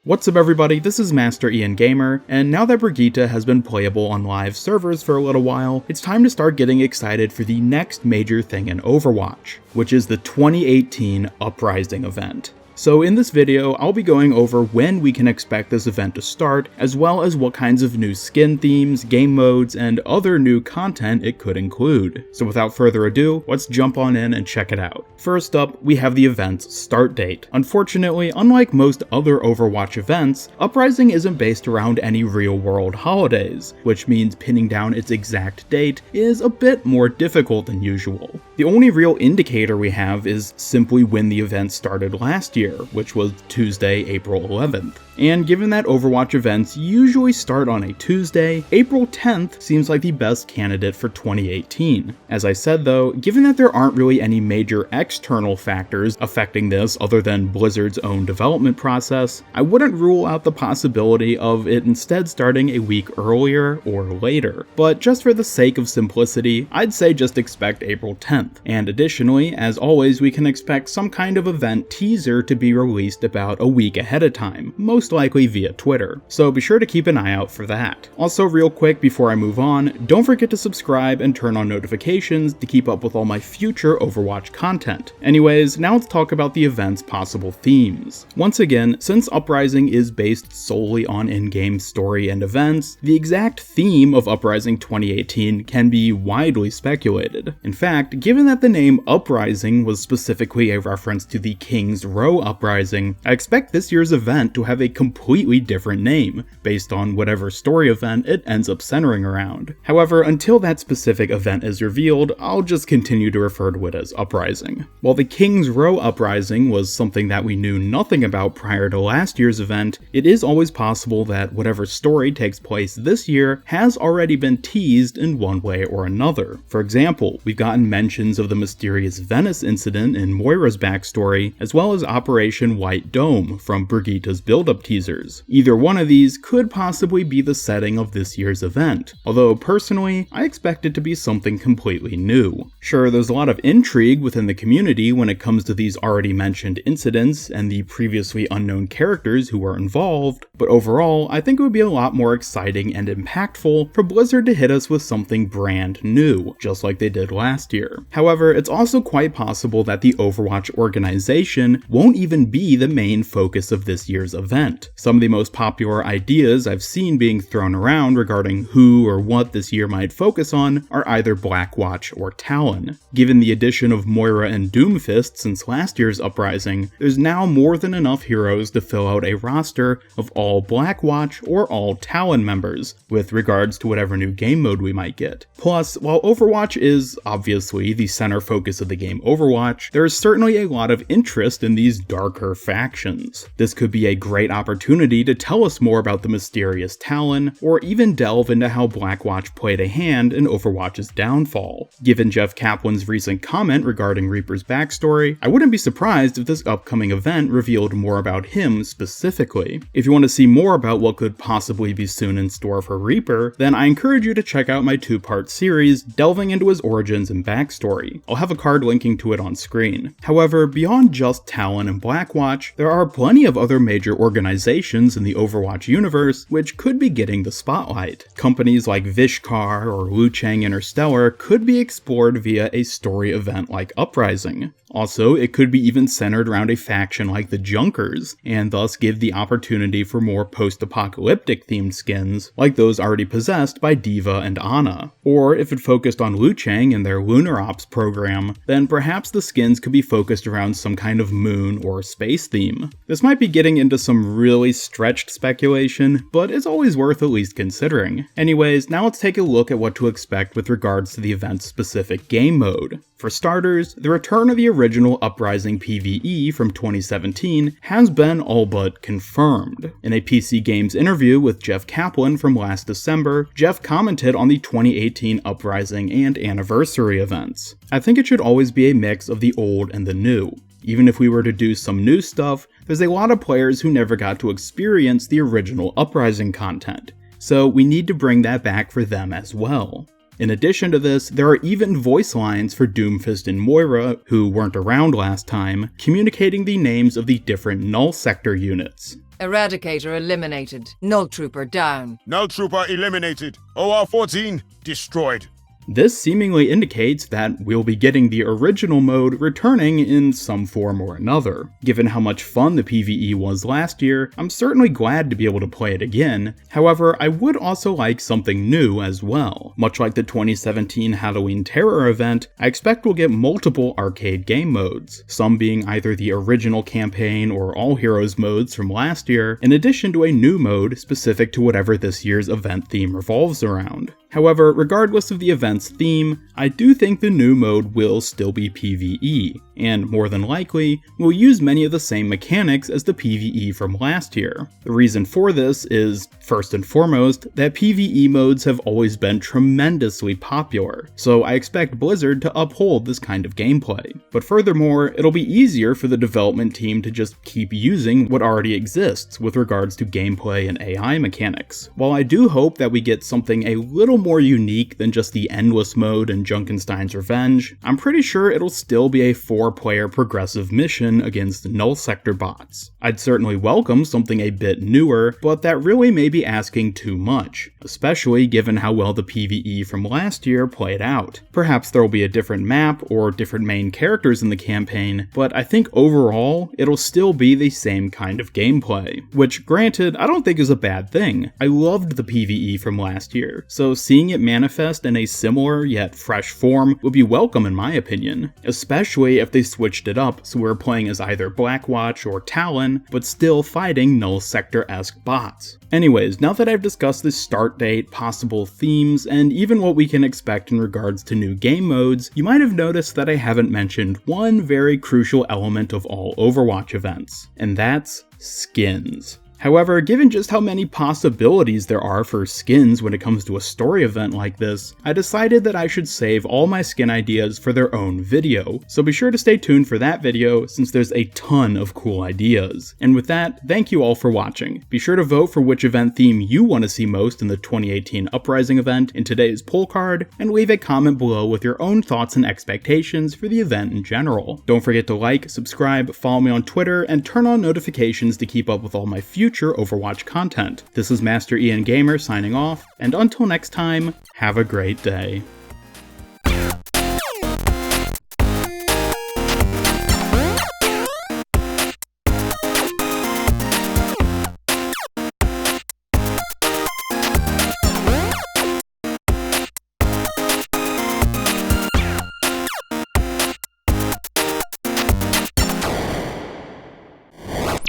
What's up everybody, this is Master Ian Gamer, and now that Brigitte has been playable on live servers for a little while, it's time to start getting excited for the next major thing in Overwatch, which is the 2018 Uprising event. So in this video, I'll be going over when we can expect this event to start, as well as what kinds of new skin themes, game modes, and other new content it could include. So without further ado, let's jump on in and check it out. First up, we have the event's start date. Unfortunately, unlike most other Overwatch events, Uprising isn't based around any real-world holidays, which means pinning down its exact date is a bit more difficult than usual. The only real indicator we have is simply when the event started last year, which was Tuesday, April 11th. And given that Overwatch events usually start on a Tuesday, April 10th seems like the best candidate for 2018. As I said though, given that there aren't really any major external factors affecting this other than Blizzard's own development process, I wouldn't rule out the possibility of it instead starting a week earlier or later. But just for the sake of simplicity, I'd say just expect April 10th. And additionally, as always, we can expect some kind of event teaser to be released about a week ahead of time, most likely via Twitter, so be sure to keep an eye out for that. Also, real quick before I move on, don't forget to subscribe and turn on notifications to keep up with all my future Overwatch content. Anyways, now let's talk about the event's possible themes. Once again, since Uprising is based solely on in-game story and events, the exact theme of Uprising 2018 can be widely speculated. In fact, given that the name Uprising was specifically a reference to the King's Row Uprising, I expect this year's event to have a completely different name, based on whatever story event it ends up centering around. However, until that specific event is revealed, I'll just continue to refer to it as Uprising. While the King's Row Uprising was something that we knew nothing about prior to last year's event, it is always possible that whatever story takes place this year has already been teased in one way or another. For example, we've gotten mentions of the mysterious Venice incident in Moira's backstory, as well as Operation White Dome from Brigitte's build-up teasers. Either one of these could possibly be the setting of this year's event, although personally, I expect it to be something completely new. Sure, there's a lot of intrigue within the community when it comes to these already mentioned incidents and the previously unknown characters who are involved, but overall, I think it would be a lot more exciting and impactful for Blizzard to hit us with something brand new, just like they did last year. However, it's also quite possible that the Overwatch organization won't even be the main focus of this year's event. Some of the most popular ideas I've seen being thrown around regarding who or what this year might focus on are either Blackwatch or Talon. Given the addition of Moira and Doomfist since last year's Uprising, there's now more than enough heroes to fill out a roster of all Blackwatch or all Talon members, with regards to whatever new game mode we might get. Plus, while Overwatch is obviously the center focus of the game Overwatch, there is certainly a lot of interest in these darker factions. This could be a great opportunity to tell us more about the mysterious Talon, or even delve into how Blackwatch played a hand in Overwatch's downfall. Given Jeff Kaplan's recent comment regarding Reaper's backstory, I wouldn't be surprised if this upcoming event revealed more about him specifically. If you want to see more about what could possibly be soon in store for Reaper, then I encourage you to check out my two-part series delving into his origins and backstory. I'll have a card linking to it on screen. However, beyond just Talon and Blackwatch, there are plenty of other major organizations in the Overwatch universe which could be getting the spotlight. Companies like Vishkar or Liu Chang Interstellar could be explored via a story event like Uprising. Also, it could be even centered around a faction like the Junkers, and thus give the opportunity for more post-apocalyptic themed skins, like those already possessed by D.Va and Ana. Or if it focused on Liu Chang and their Lunar Ops program, then perhaps the skins could be focused around some kind of moon or space theme. This might be getting into some really stretched speculation, but it's always worth at least considering. Anyways, now let's take a look at what to expect with regards to the event's specific game mode. For starters, the return of the original Uprising PvE from 2017 has been all but confirmed. In a PC Games interview with Jeff Kaplan from last December, Jeff commented on the 2018 Uprising and Anniversary events. I think it should always be a mix of the old and the new. Even if we were to do some new stuff, there's a lot of players who never got to experience the original Uprising content, so we need to bring that back for them as well. In addition to this, there are even voice lines for Doomfist and Moira, who weren't around last time, communicating the names of the different Null Sector units. Eradicator eliminated. Null Trooper down. Null Trooper eliminated. OR-14 destroyed. This seemingly indicates that we'll be getting the original mode returning in some form or another. Given how much fun the PvE was last year, I'm certainly glad to be able to play it again. However, I would also like something new as well. Much like the 2017 Halloween Terror event, I expect we'll get multiple arcade game modes, some being either the original campaign or all heroes modes from last year, in addition to a new mode specific to whatever this year's event theme revolves around. However, regardless of the event's theme, I do think the new mode will still be PvE, and more than likely, will use many of the same mechanics as the PvE from last year. The reason for this is, first and foremost, that PvE modes have always been tremendously popular, so I expect Blizzard to uphold this kind of gameplay. But furthermore, it'll be easier for the development team to just keep using what already exists with regards to gameplay and AI mechanics. While I do hope that we get something a little more unique than just the Endless mode in Junkenstein's Revenge, I'm pretty sure it'll still be a 4-player progressive mission against Null Sector bots. I'd certainly welcome something a bit newer, but that really may be asking too much, especially given how well the PvE from last year played out. Perhaps there'll be a different map or different main characters in the campaign, but I think overall, it'll still be the same kind of gameplay, which granted, I don't think is a bad thing. I loved the PvE from last year, so seeing it manifest in a similar yet fresh form would be welcome in my opinion, especially if they switched it up so we're playing as either Blackwatch or Talon, but still fighting Null Sector-esque bots. Anyways, now that I've discussed the start date, possible themes, and even what we can expect in regards to new game modes, you might have noticed that I haven't mentioned one very crucial element of all Overwatch events, and that's skins. However, given just how many possibilities there are for skins when it comes to a story event like this, I decided that I should save all my skin ideas for their own video, so be sure to stay tuned for that video since there's a ton of cool ideas. And with that, thank you all for watching. Be sure to vote for which event theme you want to see most in the 2018 Uprising event in today's poll card, and leave a comment below with your own thoughts and expectations for the event in general. Don't forget to like, subscribe, follow me on Twitter, and turn on notifications to keep up with all my future Overwatch content. This is Master Ian Gamer signing off, and until next time, have a great day.